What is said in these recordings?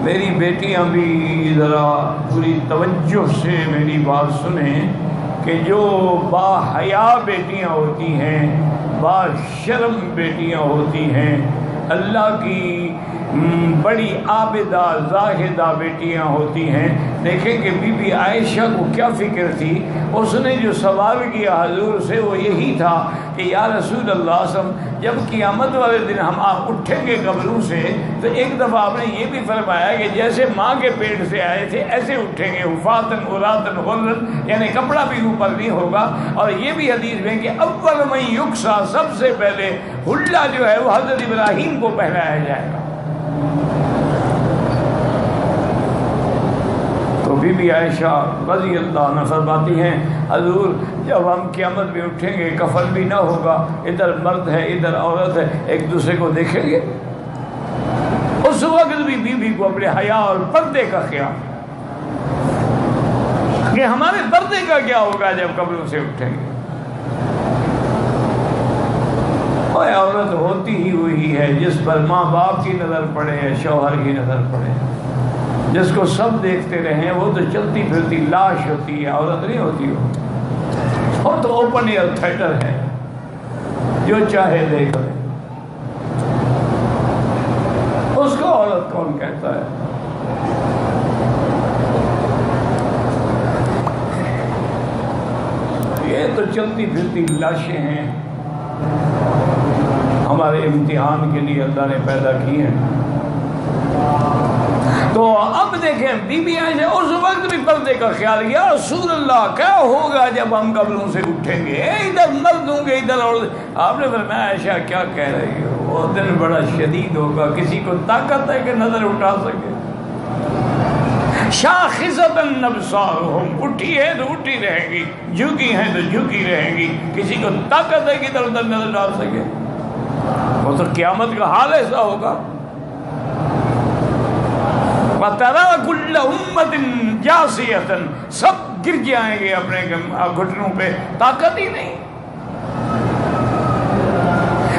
میری بیٹیاں بھی ذرا پوری توجہ سے میری بات سنیں کہ جو با حیا بیٹیاں ہوتی ہیں، با شرم بیٹیاں ہوتی ہیں، اللہ کی بڑی عابدہ زاہدہ بیٹیاں ہوتی ہیں. دیکھیں کہ بی بی عائشہ کو کیا فکر تھی. اس نے جو سوال کیا حضور سے وہ یہی تھا کہ یا رسول اللہ صلی اللہ علیہ وسلم جب قیامت والے دن ہم آپ اٹھیں گے قبروں سے تو ایک دفعہ آپ نے یہ بھی فرمایا کہ جیسے ماں کے پیٹ سے آئے تھے ایسے اٹھیں گے، حفاظن عراۃن غرلن، یعنی کپڑا بھی اوپر نہیں ہوگا. اور یہ بھی حدیث میں کہ اول من یکسا، سب سے پہلے حلہ جو ہے وہ حضرت ابراہیم کو پہنایا جائے گا. تو بی بی عائشہ رضی اللہ عنہ فرماتی ہیں حضور جب ہم قیامت میں اٹھیں گے کفن بھی نہ ہوگا، ادھر مرد ہے ادھر عورت ہے، ایک دوسرے کو دیکھیں گے. اس وقت بھی بی کو اپنے حیا اور پردے کا خیال کہ ہمارے پردے کا کیا ہوگا جب قبروں سے اٹھیں گے. اور عورت ہوتی ہی وہی ہے جس پر ماں باپ کی نظر پڑے یا شوہر کی نظر پڑے. جس کو سب دیکھتے رہیں وہ تو چلتی پھرتی لاش ہوتی ہے، عورت نہیں ہوتی. وہ تو اوپن ایئر تھیٹر ہے، جو چاہے دیکھ لے. اس کو عورت کون کہتا ہے؟ یہ تو چلتی پھرتی لاشیں ہیں، ہمارے امتحان کے لیے اللہ نے پیدا کی ہیں. تو اب دیکھیں بی بی عائشہ اس وقت بھی پردے کا خیال کیا. رسول اللہ کیا ہوگا جب ہم قبروں سے اٹھیں گے، ادھر مرد ہوں گے ادھر عورت. آپ نے فرمایا عائشہ کیا کہہ رہی ہو، وہ دن بڑا شدید ہوگا، کسی کو طاقت ہے کہ نظر اٹھا سکے. شاخصۃ ابصارہم، اٹھی ہے تو اٹھی رہیں گی، جھکی ہیں تو جھکی رہیں گی، کسی کو طاقت ہے کہ ادھر ادھر نظر ڈال سکے. وہ تو قیامت کا حال ایسا ہوگا. وَتَرَىٰ كُلَّ أُمَّةٍ جَاثِيَةً، سب گر جائیں گے اپنے گھٹنوں پہ، طاقت ہی نہیں.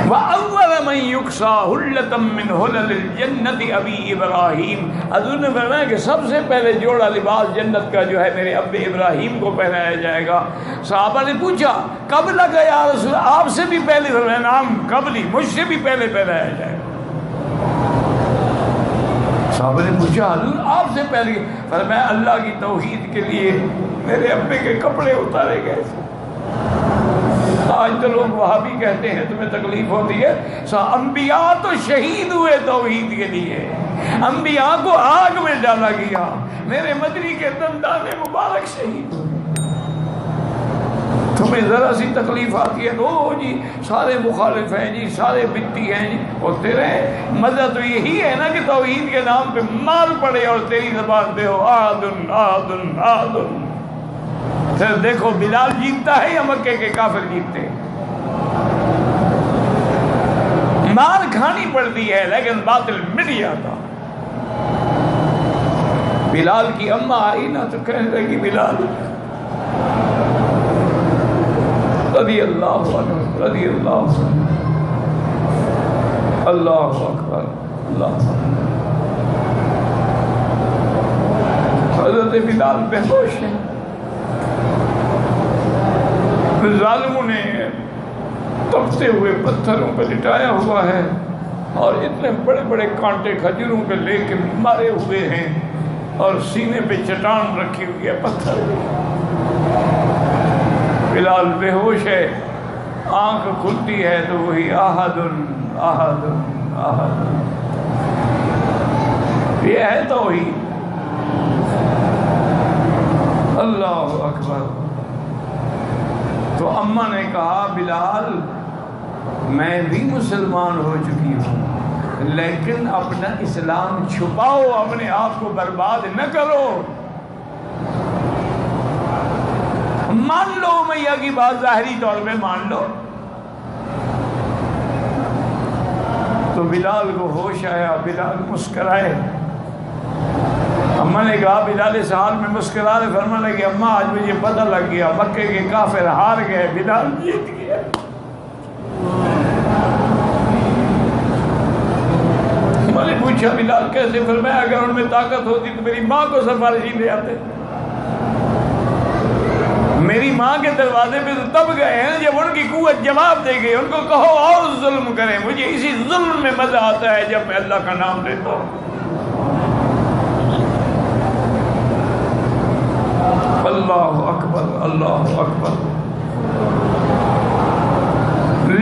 وَأَوَّلَ مَن يُكْسَىٰ حُلَّةً مِّنْ حُلَلِ الْجَنَّةِ أَبِي إِبْرَاهِيمَ. حضور نے فرمایا کہ سب سے پہلے جوڑا لباس جنت کا جو ہے میرے اب ابراہیم کو پہنایا جائے گا. صحابہ نے پوچھا کب لگا یا رسول، آپ سے بھی پہلے؟ فرمایا نام قبلی، مجھ سے بھی پہلے پہنایا جائے گا. صحابہ نے پوچھا حضور آپ سے پہلے؟ فرمایا اللہ کی توحید کے لیے میرے ابے کے کپڑے اتارے گئے. آج تو لوگ وہابی کہتے ہیں، تمہیں تکلیف ہوتی ہے. انبیاء تو شہید ہوئے توحید کے لیے، انبیاء کو آگ میں ڈالا گیا، میرے مدنی کے دندان مبارک شہید ہوئے. تمہیں ذرا سی تکلیف آتی ہے تو جی سارے مخالف ہیں جی، سارے بدتی ہیں جی، ہوتے رہے. مزہ تو یہی ہے نا کہ توحید کے نام پہ مار پڑے اور تیری زبان پہ ہو آدن آدن آدن. پھر دیکھو بلال جیتتا ہے یا مکے کے کافر جیتتے؟ مار کھانی پڑتی ہے لیکن باطل مٹ جاتا. بلال کی اماں آئی نا تو کہنے لگی بلال رضی اللہ عنہ رضی اللہ عنہ. اللہ اکبر اللہ. حضرت بلال بے ہوش ہیں. ظالموں نے تپتے ہوئے پتھروں پہ لٹایا ہوا ہے اور اتنے بڑے بڑے کانٹے کھجوروں پہ لے کے مارے ہوئے ہیں اور سینے پہ چٹان رکھی ہوئی ہے پتھر. بلال بے ہوش ہے، آنکھ کھلتی ہے تو وہی احد احد احد. یہ ہے توحید. اللہ اکبر. تو اماں نے کہا بلال میں بھی مسلمان ہو چکی ہوں لیکن اپنا اسلام چھپاؤ، اپنے آپ کو برباد نہ کرو. مان لو میاں کی بات، ظاہری طور پہ مان لو. تو بلال کو ہوش آیا، بلال مسکرائے. اماں نے کہا بلال اس حال میں مسکرا رہے. فرمانے لگے اماں آج مجھے پتہ لگ گیا مکے کے کافر ہار گئے، بلال جیت گیا. نے پوچھا بلال کیسے؟ فرمایا اگر ان میں طاقت ہوتی تو میری ماں کو سفارشی لے آتے. میری ماں کے دروازے پہ تو تب گئے ہیں جب ان کی قوت جواب دے گئی. ان کو کہو اور ظلم کریں، مجھے اسی ظلم میں مزہ آتا ہے جب میں اللہ کا نام لیتا ہوں. اللہ اکبر اللہ اکبر.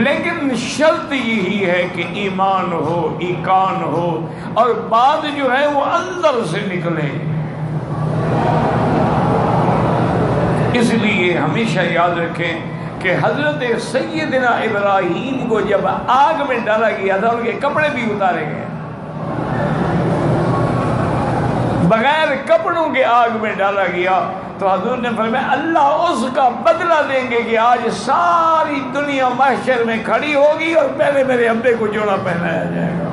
لیکن شرط یہی ہے کہ ایمان ہو، ایقان ہو، اور بات جو ہے وہ اندر سے نکلے. اس لیے ہمیشہ یاد رکھیں کہ حضرت سیدنا ابراہیم کو جب آگ میں ڈالا گیا تھا ان کے کپڑے بھی اتارے گئے، بغیر کپڑوں کے آگ میں ڈالا گیا. تو حضور نے فرمایا اللہ اس کا بدلہ دیں گے کہ آج ساری دنیا محشر میں کھڑی ہوگی اور پہلے میرے ابے کو جوڑا پہنایا جائے گا.